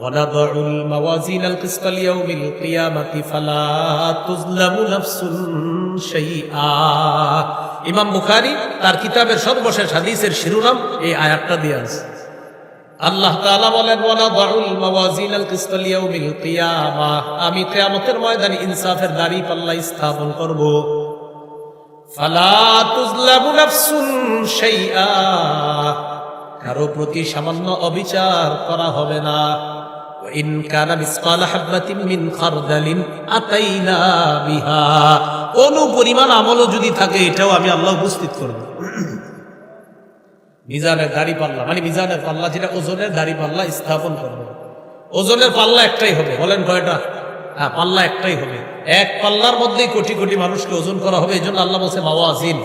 وَنَضَعُ الْمَوَازِينَ الْقِسْطَ لِيَوْمِ الْقِيَامَةِ فَلَا تُظْلَمُ نَفْسٌ شَيْئًا। ইমাম বুখারী তার কিতাবের সর্বশেষ হাদিসের শিরোনাম এই আয়াতটা দিয়ে আছে। আল্লাহ তাআলা বলেন, ওয়ানাদাউল মাওয়াজিনাল কিসত লিয়াউমিল কিয়ামাহ, আমি কিয়ামতের ময়দানে ইনসাফের দাড়ি পাল্লা স্থাপন করব। ফালা তুজলামু নাফসুন শাইআ, কারো প্রতি সামান্য অবিচার করা হবে না। ওয়া ইন কানা মিসকালা হাববাতিন মিন খারদালিন আতাইনা বিহা, কোন পরিমাণ আমলও যদি থাকে এটাও আমি আল্লাহ উপস্থিত করব। মিজানের দাড়ি পাল্লা মানে মিজানের পাল্লা, যেটা ওজনের দাড়ি পাল্লা স্থাপন করবে। ওজনের পাল্লা একটাই হবে, বলেন কয়টা? হ্যাঁ, পাল্লা একটাই হবে। এক পাল্লার মধ্যেই কোটি কোটি মানুষকে ওজন করা হবে। এই জন্য আল্লাহ বলছে মাওয়াজিন,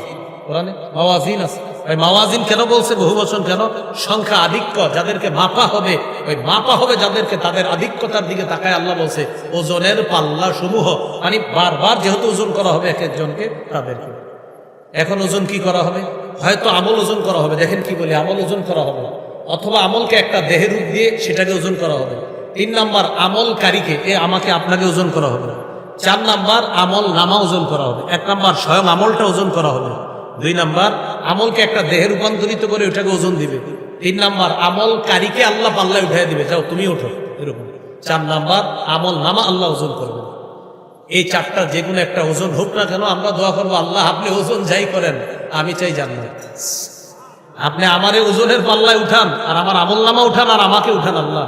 কোরআনে মাওয়াজিন আছে। ওই মাওয়াজিন কেন বলছে বহু বচন কেন? সংখ্যা আধিক্য, যাদেরকে মাপা হবে, ওই মাপা হবে যাদেরকে, তাদের আধিক্যতার দিকে তাকায় আল্লাহ বলছে ওজনের পাল্লা সমূহ, মানে বারবার যেহেতু ওজন করা হবে এক একজনকে, তাদেরকে। এখন ওজন কি করা হবে? হয়তো আমল ওজন করা হবে। দেখেন কি বলি, আমল ওজন করা হবে, অথবা আমলকে একটা দেহের রূপ দিয়ে সেটাকে ওজন করা হবে। 3 নাম্বার, আমলকারীকে, আমাকে আপনাকে ওজন করা হবে। 4 নাম্বার, আমল নামা ওজন করা হবে। 1 নাম্বার, স্বয়ং আমলটা ওজন করা হবে। 2 নাম্বার, আমলকে একটা দেহে রূপান্তরিত করে ওটাকে ওজন দিবে। 3 নাম্বার, আমলকারীকে আল্লাহ পাল্লায় উঠাই দিবে, যাও তুমি ওঠো, এরকম। 4 নাম্বার, আমল নামা আল্লাহ ওজন করবে। এই 4টার যে কোনো একটা ওজন হোক না কেন, আমরা দোয়া করবো, আল্লাহ আপনি ওজন যাই করেন, আমি চাই জান্নাত। আপনি আমারে ওজনের পাল্লায় উঠান, আর আমার আমল নামা উঠান, আর আমাকে উঠান। আল্লাহ,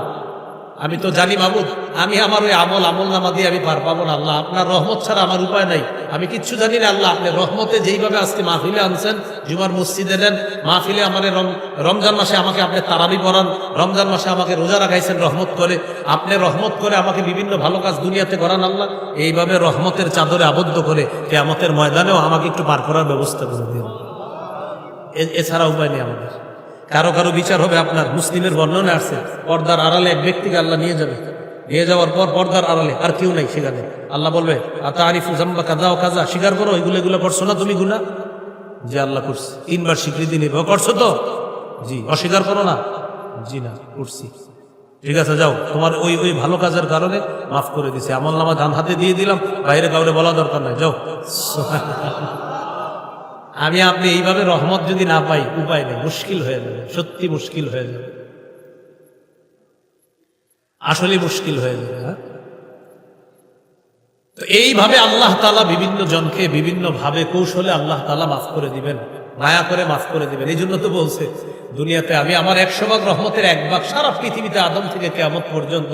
আমি তো জানি মাবুদ, আমি আমার ওই আমল নামা দিয়ে আমি পার পাবো না। আল্লাহ, আপনার রহমত ছাড়া আমার উপায় নাই, আমি কিচ্ছু জানি না। আল্লাহ, আপনি রহমতে যেইভাবে আজকে মাহফিলে আনছেন, জুমার মসজিদে নেন, মাহফিলে আমার রমজান মাসে আমাকে আপনি তারাবি পড়ান, রমজান মাসে আমাকে রোজা রাখাইছেন রহমত করে, আপনি রহমত করে আমাকে বিভিন্ন ভালো কাজ দুনিয়াতে করান। আল্লাহ, এইভাবে রহমতের চাদরে আবদ্ধ করে কিয়ামতের ময়দানেও আমাকে একটু পার করার ব্যবস্থা করে দিন। এছাড়া উপায় নেই আমাদের। কারো কারো বিচার হবে আপনার, মুসলিমের বর্ণনা আছে, পর্দার আড়ালে এক ব্যক্তিকে আল্লাহ নিয়ে যাবে, নিয়ে যাওয়ার পর পর্দার আড়ালে আর কেউ নাই সেখানে। আল্লাহ বলবে, আতারিফু জাম্বা কাযা ও কাযা, স্বীকার করো এগুলো করছো না তুমি গুনাহ? জি আল্লাহ করছি। 3 বার স্বীকৃতি নিবে, করছো তো? জি। অস্বীকার করো না? জি না, করছি। ঠিক আছে, যাও, তোমার ওই ভালো কাজের কারণে মাফ করে দিছে, আমল নামা ডান হাতে দিয়ে দিলাম, বাইরে কাউরে বলা দরকার নাই, যাও। আমি আপনি এইভাবে রহমত যদি না পাই, উপায় নেই, মুশকিল হয়ে যাবে, সত্যি মুশকিল হয়ে যাবে, আসলে মুশকিল হয়ে যাবে। হ্যাঁ, তো এইভাবে আল্লাহ তাআলা বিভিন্ন জনকে বিভিন্ন ভাবে কৌশলে আল্লাহ তাআলা মাফ করে দিবেন, মায়া করে মাফ করে দিবেন। এই জন্য তো বলছে, দুনিয়াতে আমি আমার 100 ভাগ রহমতের 1 ভাগ সারা পৃথিবীতে আদম থেকে কিয়ামত পর্যন্ত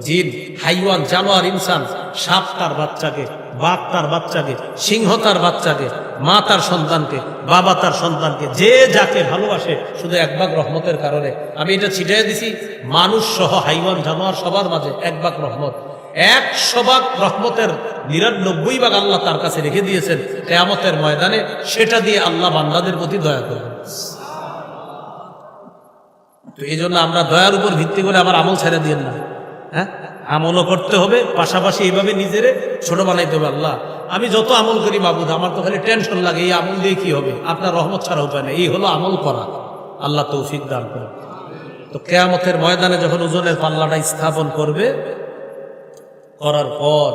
জিন, হাইওয়ান, জানোয়ার, ইনসান, সাপ তার বাচ্চাকে, বাঘ তার বাচ্চাকে, সিংহ তার বাচ্চাকে, মা তার সন্তানকে, বাবা তার সন্তানকে, যে যাকে ভালোবাসে, শুধু 1 ভাগ রহমতের কারণে আমি এটা ছিটিয়ে দিছি মানুষ সহ হাইওয়ান, জানোয়ার সবার মাঝে 1 ভাগ রহমত। 100 ভাগ রহমতের 99 ভাগ আল্লাহ তার কাছে রেখে দিয়েছেন কিয়ামতের ময়দানে, সেটা দিয়ে আল্লাহ বান্দাদের প্রতি দয়া করবেন। তো এই জন্য আমরা দয়ার উপর ভিত্তি করে আবার আমল ছেড়ে দিয়েন না। হ্যাঁ, আমলও করতে হবে, পাশাপাশি এইভাবে নিজেরে ছোট বানাইতে হবে। আল্লাহ, আমি যত আমল করি মাবুদ, আমার তো খালি টেনশন লাগে, এই আমল দিয়ে কি হবে? আপনার রহমত ছাড়া উপায় নেই, এই হলো আমল করা। আল্লাহ তৌফিক দান করে। তো কিয়ামতের ময়দানে যখন ওজনের পাল্লাটা স্থাপন করবে, করার পর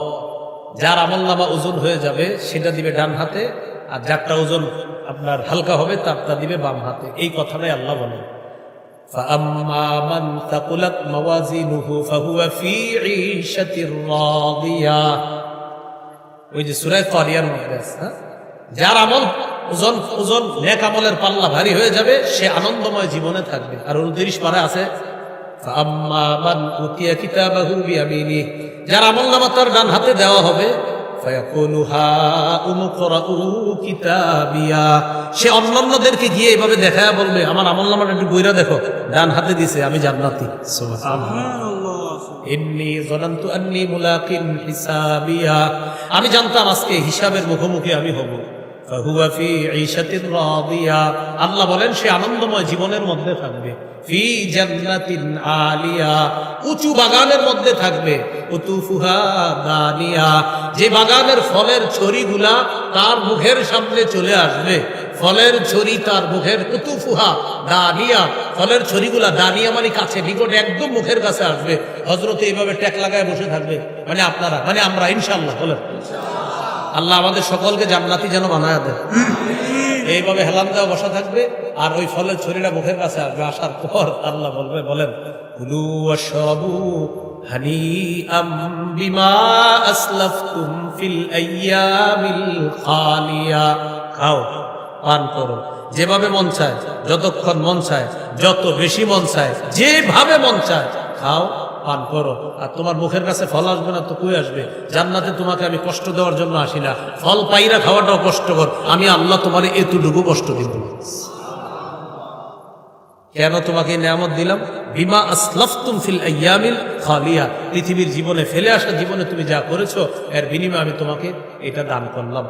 যার আমল নামা ওজন হয়ে যাবে সেটা দিবে ডান হাতে, আর যারটা ওজন আপনার হালকা হবে তারটা দিবে বাম হাতে। এই কথাটাই আল্লাহ বলেন, فَأَمَّا مَنْ ثَقُلَتْ مَوَازِينُهُ فَهُوَ فِي عِيشَةٍ رَاضِيَةٍ। ওই যে সূরা কারিয়ার মধ্যে আছে, যার আমল ওজন নেক আমলের পাল্লা ভারী হয়ে যাবে, সে আনন্দময় জীবনে থাকবে। আর 29 পারা আছে, فَأَمَّا مَنْ أُوتِيَ كِتَابَهُ بِيَمِينِهِ, যার আমল নামা তার ডান হাতে দেওয়া হবে, فَيَقُولُ هَاؤُمُ اقْرَءُوا كِتَابِيَهْ, সে অন্যান্যদেরকে গিয়ে এইভাবে দেখায়া বলবে, আমার আমল নামাটা একটু বইরা দেখো, ডান হাতে দিছে, আমি জান্নাতি। সুবহানাল্লাহ। ইন্নী যানানতু আন্নী মুলাকিন হিসাবিয়া, আমি জানতাম আজকে হিসাবের মুখোমুখি আমি হব। ফাহুয়া ফি ঈশাতির রাদিয়া, আল্লাহ বলেন সে আনন্দময় জীবনের মধ্যে থাকবে। ফি জান্নাতিন আলিয়া, উঁচু বাগানের মধ্যে থাকবে। কুতুফুহা দানিয়া, যে বাগানের ফলের ছড়িগুলা তার মুখের সামনে চলে আসবে। ফলের ছড়ি তার মুখের কুতুফুহা দানিয়া, ফলের ছড়িগুলা দানিয়া মানে কাছে নিকট একদম মুখের কাছে আসবে। হযরত এইভাবে ট্যাক লাগায় বসে থাকবে, মানে আপনারা মানে আমরা ইনশাআল্লাহ বলেন। আল্লাহ আমাদের সকলকে জান্নাতি যেন বানায় দেয়। এইভাবে হেলান দেওয়া বসা থাকবে, আর ওই ফলের ছড়িটা মুখের কাছে আসবে। আসার পর আল্লাহ বলবে, বলেন কুলু ওয়াশরাবু হানিআম বিমা আসলাফতুম ফিল আইয়ামিল খালিয়া। খাও, পান করো, যেভাবে মন চায়, যতক্ষণ মন চায়, যত বেশি মন চায়, যেভাবে মন চায় খাও, পান করো। আর তোমার মুখের কাছে ফল আসবে না তো কই আসবে? জান্নাতে তোমাকে আমি কষ্ট দেওয়ার জন্য আসি না, ফল পাইরা খাওয়াটাও কষ্টকর। আমি আল্লাহ তোমার এতটুকু কষ্ট দিব। কেন তোমাকে নিয়ামত দিলাম? বিমা আসলাফতুম ফিল আইয়ামিল খালিয়া, পৃথিবীর জীবনে ফেলে আসা জীবনে তুমি যা করেছো এর বিনিময়ে আমি তোমাকে এটা দান করলাম।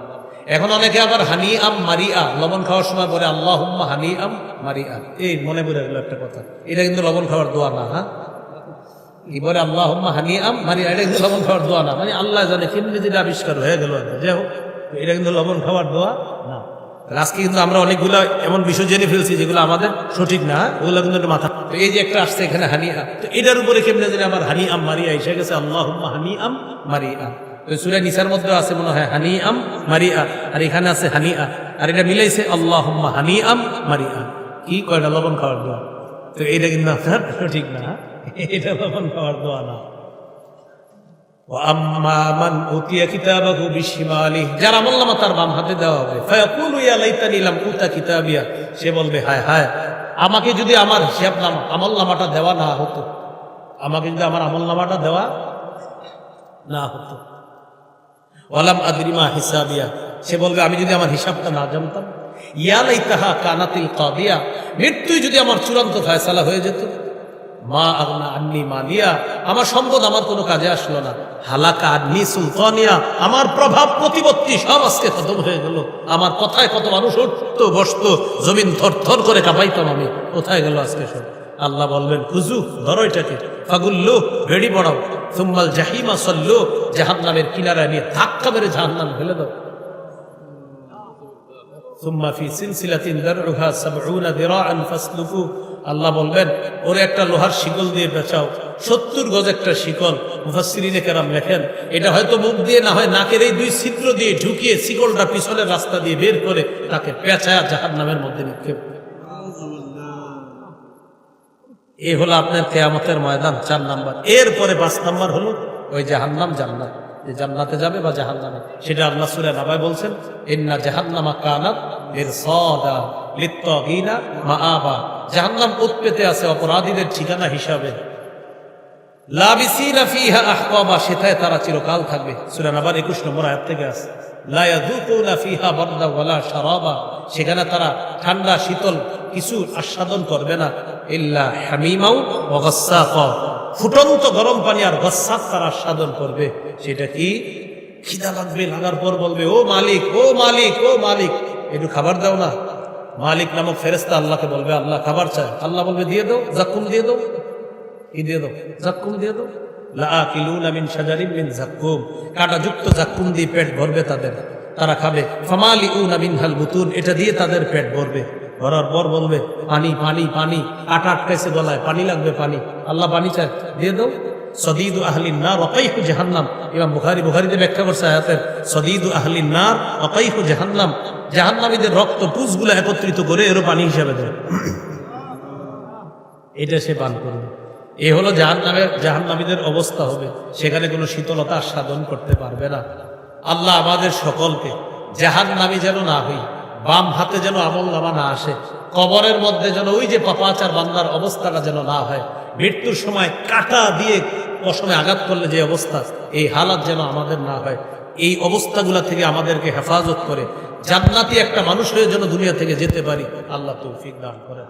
এখন অনেকে আবার হানিআম মারিআ, লবণ খাওয়ার সময় বলে আল্লাহুম্মা হানিআম মারিআ। এই মনে পড়ে গেল একটা কথা, এটা কিন্তু লবণ খাওয়ার দোয়া না। হ্যাঁ, কি বলে আল্লাহুম্মা হানিআম মারিআ, এটা কিন্তু লবণ খাওয়ার দোয়া না। মানে আল্লাহ জানে কেমনি যেটা আবিষ্কার হয়ে গেল, যাই হোক, এটা কিন্তু লবণ খাওয়ার দোয়া না। আজকে কিন্তু আমরা অনেকগুলো এমন বিষয় জেনে ফেলছি যেগুলো আমাদের সঠিক না, ওগুলো কিন্তু একটু মাথা। তো এই যে একটা আসছে এখানে হানিআ, তো এটার উপরে কেমনে জানি আমার হানিআম মারিআ এসে গেছে, আল্লাহুম্মা হানিআম মারিআ। সূরা নিসার মধ্যে আছে মনে হয় হানিআম মারিআ, আর এখানে আছে হানিআ, আর এটা মিলাইছে আল্লাহুম্মা হানিআম মারিআ। কি কয়টা লবণ খাওয়ার দোয়া? তো এটা কিন্তু আপনার সঠিক না, এটা লবণ খাওয়ার দোয়া না। ওয়াম্মা মান উতিয়া কিতাবাহু বিশিমালিহি, যার আমলনামা তার বাম হাতে দেওয়া হবে, ফায়াকুলু ইয়া লাইতানি লাম উতা কিতাবিয়া, সে বলবে হায় হায়, আমাকে যদি আমার হিসাবনামা আমলনামাটা দেওয়া না হতো, আমাকে যদি আমার আমলনামাটা দেওয়া না হতো। ওয়ালাম আদরি মা হিসাবিয়া, সে বলবে আমি যদি আমার হিসাবটা না জানতাম। ইয়া লাইতাহা কানাতিল কাদিয়া, মৃত্যুই যদি আমার চূড়ান্ত ফয়সালা হয়ে যেত। মা আগনা আন্নি মালিয়া, আমার সম্পদ আমার কোনো কাজে আসলো না। হালাকা আন্নি সুলতানিয়া, আমার প্রভাব প্রতিপত্তি সব আজকে খতম হয়ে গেল। আমার কথায় কত মানুষ উঠতো বসতো, জমিন থরথর করে কাঁপাইতাম আমি, কোথায় গেল আজকে সব? আল্লাহ বলবেন খুজু, ধরো এটাকে, ফাগুল্লু, ভেড়ি পড়াও, সুম্মাল জাহিমা সল্লু, জাহান্নামের কিনারায় নিয়ে ধাক্কা মেরে জাহান্নাম ফেলে দাও। সুম্মা ফি সিলসিলাতিন দারউহা ৭০ দিরাআন ফাসলুকু, আল্লাহ বলবেন ওরে একটা লোহার শিকল দিয়ে পেঁচাও, ৭০ গজ একটা শিকল। মুফাসসিরিনে কেরাম লেখেন এটা হয়তো মুখ দিয়ে না হয় নাকের এই ২ ছিদ্র দিয়ে ঢুকিয়ে শিকলটা পিছনের রাস্তা দিয়ে বের করে তাকে পেঁচায়া জাহান্নামের মধ্যে নিক্ষেপ। এই হলো আপনার কিয়ামতের ময়দান ৪ নাম্বার। এরপরে ৫ নাম্বার হলো ওই জাহান্নাম, জান্নাত, যে জান্নাতে যাবে বা জাহান্নামে, সেটা আল্লাহ সূরা নাবায় বলছেন ইন্না জাহান্নামা কানাত মিরসাদা লিত্তাগিনা মাআবা, জাহান্নাম উৎপেতে আছে অপরাধীদের ঠিকানা হিসাবে। লাবিসিনা ফিহা আহকাবা, সেটায় তারা চিরকাল থাকবে। সূরা নাবার ২১ নম্বর আয়াত থেকে আছে লা ইয়াযুকুনা ফিহা বারদা ওয়ালা শারাবা, সেখানে তারা ঠান্ডা শীতল কিছু আস্বাদন করবে না। ইল্লা হামিমাও ওয়া গাসসাকা, ফুটন্ত গরম পানি আর গাসসাক তারা আস্বাদন করবে। সেটা কি? খিদা লাগবে, লাগার পর বলবে ও মালিক, ও মালিক, ও মালিক, একটু খাবার দাও না। মালিক নামক ফেরেশতা আল্লাহকে বলবে আল্লাহ খাবার চায়। আল্লাহ বলবে দিয়ে দাও, জাক্কুম দিয়ে দাও। কি দিয়ে দাও? জাক্কুম দিয়ে দাও। লাআকিলুনা মিন শাজারিন মিন জাক্কুম, কাঁটাযুক্ত জাক্কুম দিয়ে পেট ভরবে তাদের, তারা খাবে। ফামালিউনা মিনহাল বুতুন, এটা দিয়ে তাদের পেট ভরবে। ভরার পর বলবে পানি, পানি, পানি, কাঁটা আটকাইছে গলায়, পানি লাগবে, পানি। আল্লাহ পানি চায়, দিয়ে দাও। সদীদু আহলিন নার ওয়া কাইহু জাহান্নাম, ইমাম বুখারীতে ব্যাখ্যা করছে আয়াতের, সদীদু আহলিন নার ওয়া কাইহু জাহান্নাম, জাহান্নামীদের রক্ত পুষগুলো একত্রিত করে এরও পানি হিসাবে দেয়, এটা সে পান করবে। এ হলো জাহান্নামীদের অবস্থা হবে। সেখানে কোনো শীতলতা আস্বাদন করতে পারবে না। আল্লাহ আমাদের সকলকে জাহান্নামী যেন না হই, বাম হাতে যেন আমলনামা না আসে, কবরের মধ্যে যেন ওই যে পাপাচার বান্দার অবস্থাটা যেন না হয়, মৃত্যুর সময় কাঁটা দিয়ে কসমে আঘাত করলে যে অবস্থা, এই হালাত যেন আমাদের না হয়। এই অবস্থাগুলা থেকে আমাদেরকে হেফাজত করে জান্নাতি একটা মানুষ হয়ে যেন দুনিয়া থেকে যেতে পারি, আল্লাহ তৌফিক দান করেন।